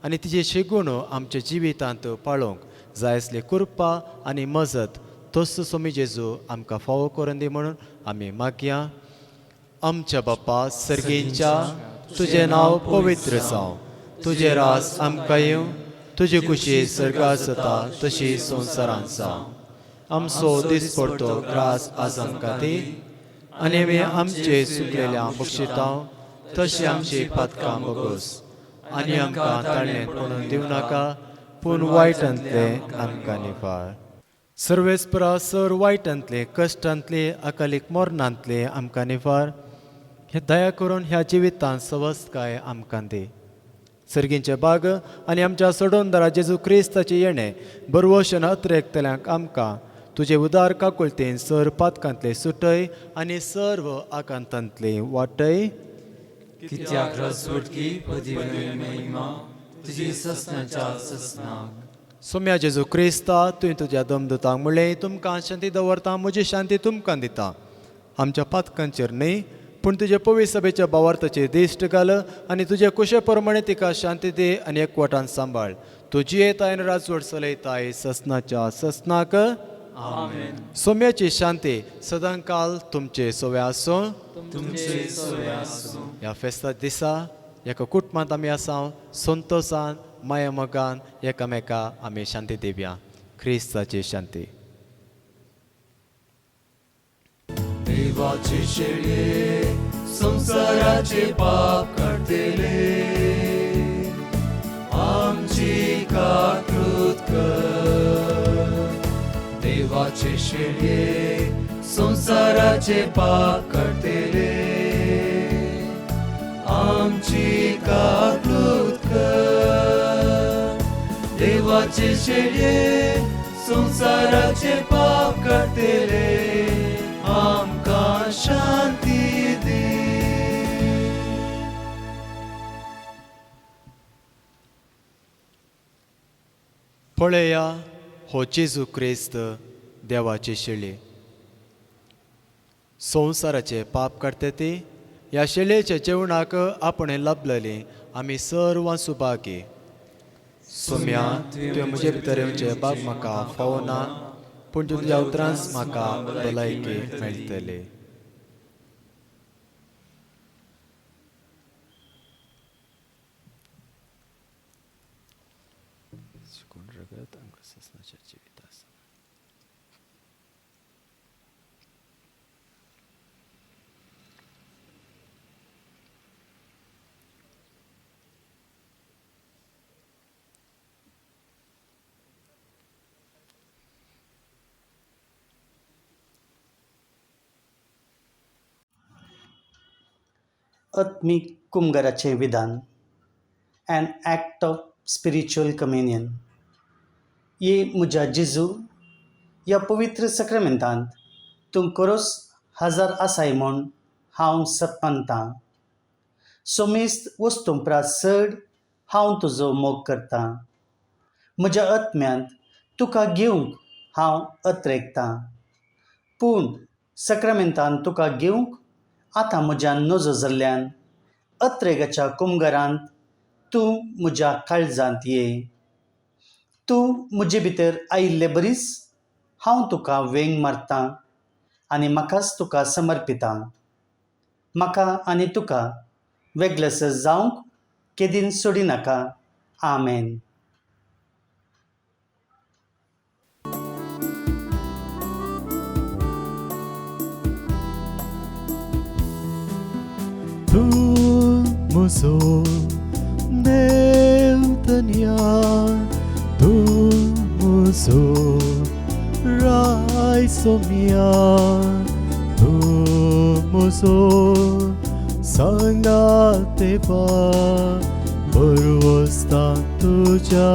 आनी तिजे शिगूण आमच्या जिवितांत पाळोवंक जाय असले कृपा आनी मजत तोच सोमी जेजू आमकां फावो करून दी म्हणून आमी मागया. आमच्या बापा सर्गेच्या तुजें नांव पवित्र जावं. तुजें रास आमकां येवं. तुजी खुशी सर्गांत जाता तशी संवसारांत जावं. आमचो दिसपडटो ग्रास आज आमकां दी आनी आमी आमचे चुकलेल्या बक्षितांव तशी आमची पातकां बोगोस आनी आमकां ताळ्ळेंत पडून दिवं नाका पूण वायटांतले आमकां निवार. सर्वेस्परा सर वायटांतले कश्टांतले अकालीक मरणांतले आमकां निवार. हे दया करून ह्या जिवितांत सवस्तकाय आमकां दी. सर्गींचे बाग आनी आमच्या सोडोनदारा जेजू क्रिस्ताचे येणे बरवोशन अत्रेकतल्यांक आमकां तुजे उदार काकुळतेन सर पातकांतले सुटय आनी सर्व आकांतांतले वाटय. कित्याक रजवटकी पदिवने महिमा तुजी ससनाच्या ससनाक. सोम्या जेजू क्रिस्ता तुवें तुज्या दमदुतांक म्हणलें तुमकां शांती दवरता म्हजी शांती तुमकां दिता. आमच्या पातकांचेर न्ही पूण तुजे पवी सभेच्या भावार्थाचेर दिश्ट घाल आनी तुजे कुशे प्रमाणे तिका शांती दे आनी एकवटान सांबाळ. तुजी येताय राजवट चलयताय ससनाच्या ससनाक. आमेन. सोम्याची शांती सदां काल तुमचे सोवे आसूं. तुमचे सोय आसूं. ह्या फेस्ता दिसा एका कुटुंबांत आमी आसा संतोषान माया मोगान एकामेका आमी शांती दिवया. क्रिस्ताची शांती. देवाचे शेळये संसाराचे पाप काढतेले आमची काकृत कर. देवाचे शेळये संसाराचे पाप काढतेले आमची काकृत कर. देवाचे शेळये संसाराचे पाप काढतेले आमकां शांती दे. पळया हो जेजू क्रिस्त देवाची शेळी संवसाराचे पाप काडटे ती. ह्या शेळयेच्या जेवणाक आपणें लाभलेली आमी सर्वां सुभागी. सोम्या तुवें म्हजे भितर येवचे बाग म्हाका फावो ना पूण तुज्या उतरांच म्हाका भलायकी मेळटली. आत्मिक कुमगाराचें विधान an act of spiritual communion. ये म्हज्या जेजू ह्या पवित्र सक्रामेंतांत तूं खरोच हजर आसाय म्हूण हांव सपनतां. सोमेस्त वस्तूं परस चड हांव तुजो मोग करतां. म्हज्या आत्म्यांत तुका घेवंक हांव अत्रेकतां. पूण सक्रामेंतांत तुका घेवंक आतां म्हज्यान नजो जाल्ल्यान अत्रेगाच्या कुमगारांत तूं म्हज्या काळजांत ये. तूं म्हजे भितर आयिल्ले बरीच हांव तुका वेंग मारतां आनी म्हाकाच तुका समर्पितां. म्हाका आनी तुका वेगळेसर जावंक केदीन सोडिनाका. आमेन. तूं म्हजो देव धन्या, तूं म्हजो राय सोम्या, तूं म्हजो सांगातेपा, बरो वस्ता तुज्या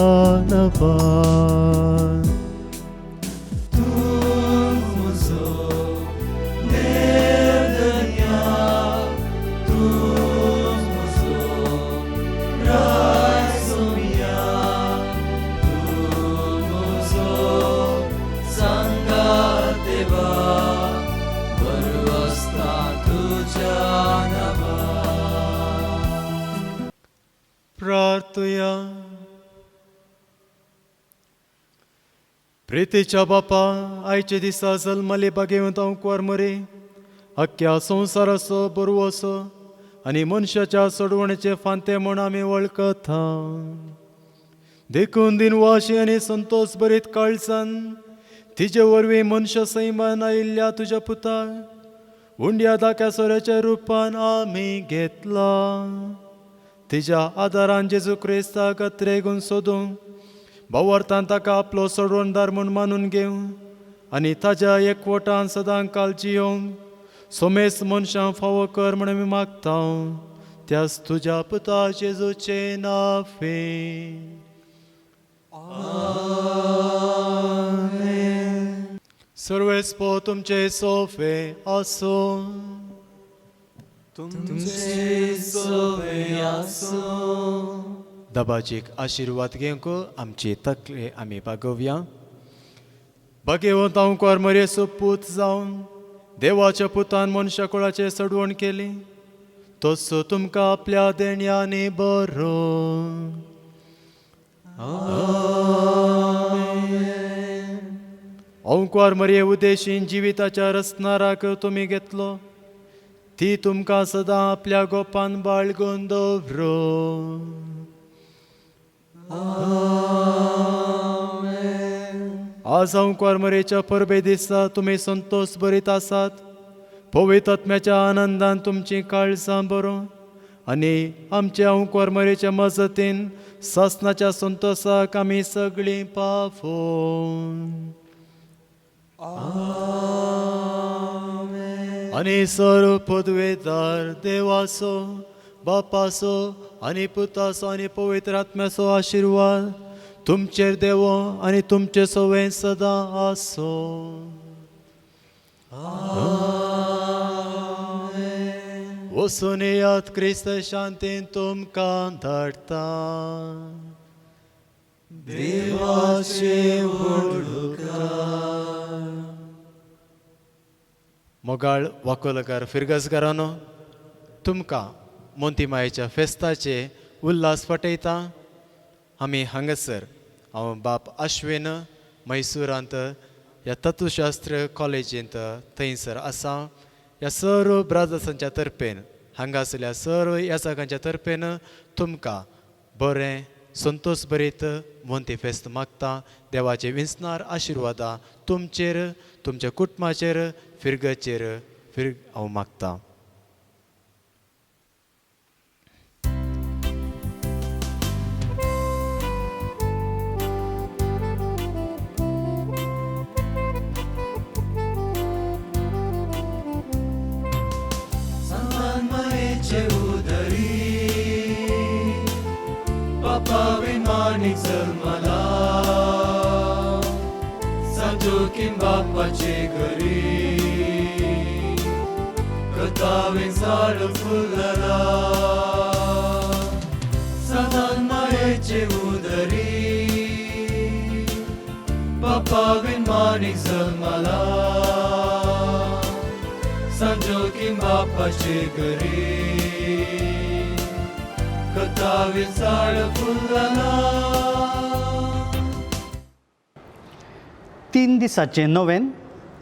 नवान. प्रार्थया. प्रितीच्या बापा, आयचे दिसा जल्मले बागेवंत अंकुर मरे अख्ख्या संवसाराचो बरो असो आनी मनशाच्या सोडवणेचे फांते म्हूण आमी वळखता. देखून दिनवाशी आनी संतोष बरीत काळजान तिजे वरवीं मनशा सैमान आयिल्ल्या तुज्या पुताक उंड्या धाक्या सोऱ्याच्या रुपान आमी घेतला. तिच्या आदारान जेजू क्रिस्ताक अत्रेगून सोदूंक भावार्थान ताका आपलो सोडवणदार म्हूण मानून घेवंक आनी ताच्या एकवटान सदां काल जियोंक सोमेस मनशां फावो कर म्हूण आमी मागता. त्याच तुज्या पुता जेजूचे नांवे. सर्वेस्पो तुमचे सोफे आसो. दबाचीक आशिर्वाद घेवंक आमची तकले आमी बागोवया. बागेवंत अंकुर मरेचो पूत जावन देवाच्या पुतान मनशा कुळाचे सडवण केली, तसो तुमकां आपल्या देण्यांनी बरो. अंकुर मरे उदेशीन जिविताच्या रसनाराक तुमी घेतलो, ती तुमकां सदां आपल्या गोपान बाळगून दवरो. आज अंकुर मरेच्या परबे दिसा तुमी संतोष बरीत आसात. पवित्र आत्म्याच्या आनंदान तुमची काळजां बरो आनी आमच्या अंकुर मरेच्या मजतीन सासणाच्या संतोषाक आमी सगळीं पावो. आनी सर्व पदवेदार देवाचो, बापाचो आनी पुताचो आनी पवित्र आत्म्याचो आशिर्वाद तुमचेर देवो आनी तुमचे सवय सदां आसो. वचून येयात, क्रिस्त शांतीन तुमकां धाडटा. देवाचे मोगाळ वाकोलकार फिरगसगारानो, तुमकां मोंतीमायेच्या फेस्ताचे उल्हास फटयता. आमी हांगासर हांव बाप अश्विन मैसूरांत ह्या तत्वशास्त्र कॉलेजींत थंयसर आसा. ह्या सर्व ब्रादर्सांच्या तर्फेन हांगासरल्या सर्व याचकांच्या तर्फेन तुमकां बरें संतोष बरीत मोंती फेस्त मागता. देवाचे विंसणार आशिर्वादा तुमचेर, तुमच्या कुटुंबाचेर, फिरगचेर हांव मागता. Santan maece माणिक जल्मला संजोगीन बापाचे घरी कथावेन झाड फुलला सदान मायेचे उदरी बापावेन माणिक जल्मला संजोगीन बापाचे घरी कथावेन झाड फुलला 3 दिसाचें नोवेन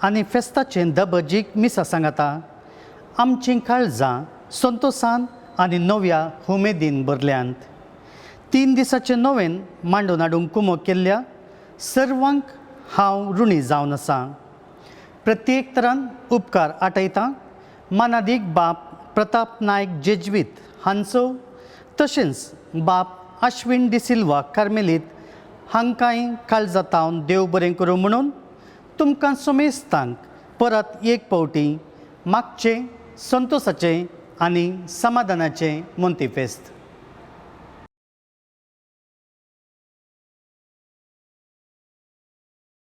आनी फेस्ताचें दबजीक मिसा सांगाता आमचीं काळजां संतोसान आनी नव्या उमेदीन भरल्यांत. 3 दिसाचें नोवेन मांडून हाडूंक कुमो केल्ल्या सर्वांक हांव ऋणी जावन आसां. प्रत्येक तरान उपकार आठयतां मानादीक बाप प्रताप नायक जेजवीत हांचो, तशेंच बाप आश्विन डिसिल्वा कार्मेलीत हांकांय काळजातावन देव बरें करूं म्हणून तुमकां सोमेस्तांक परत एक पावटी मागचें संतोसाचें आनी समाधानाचें मोंती फेस्त.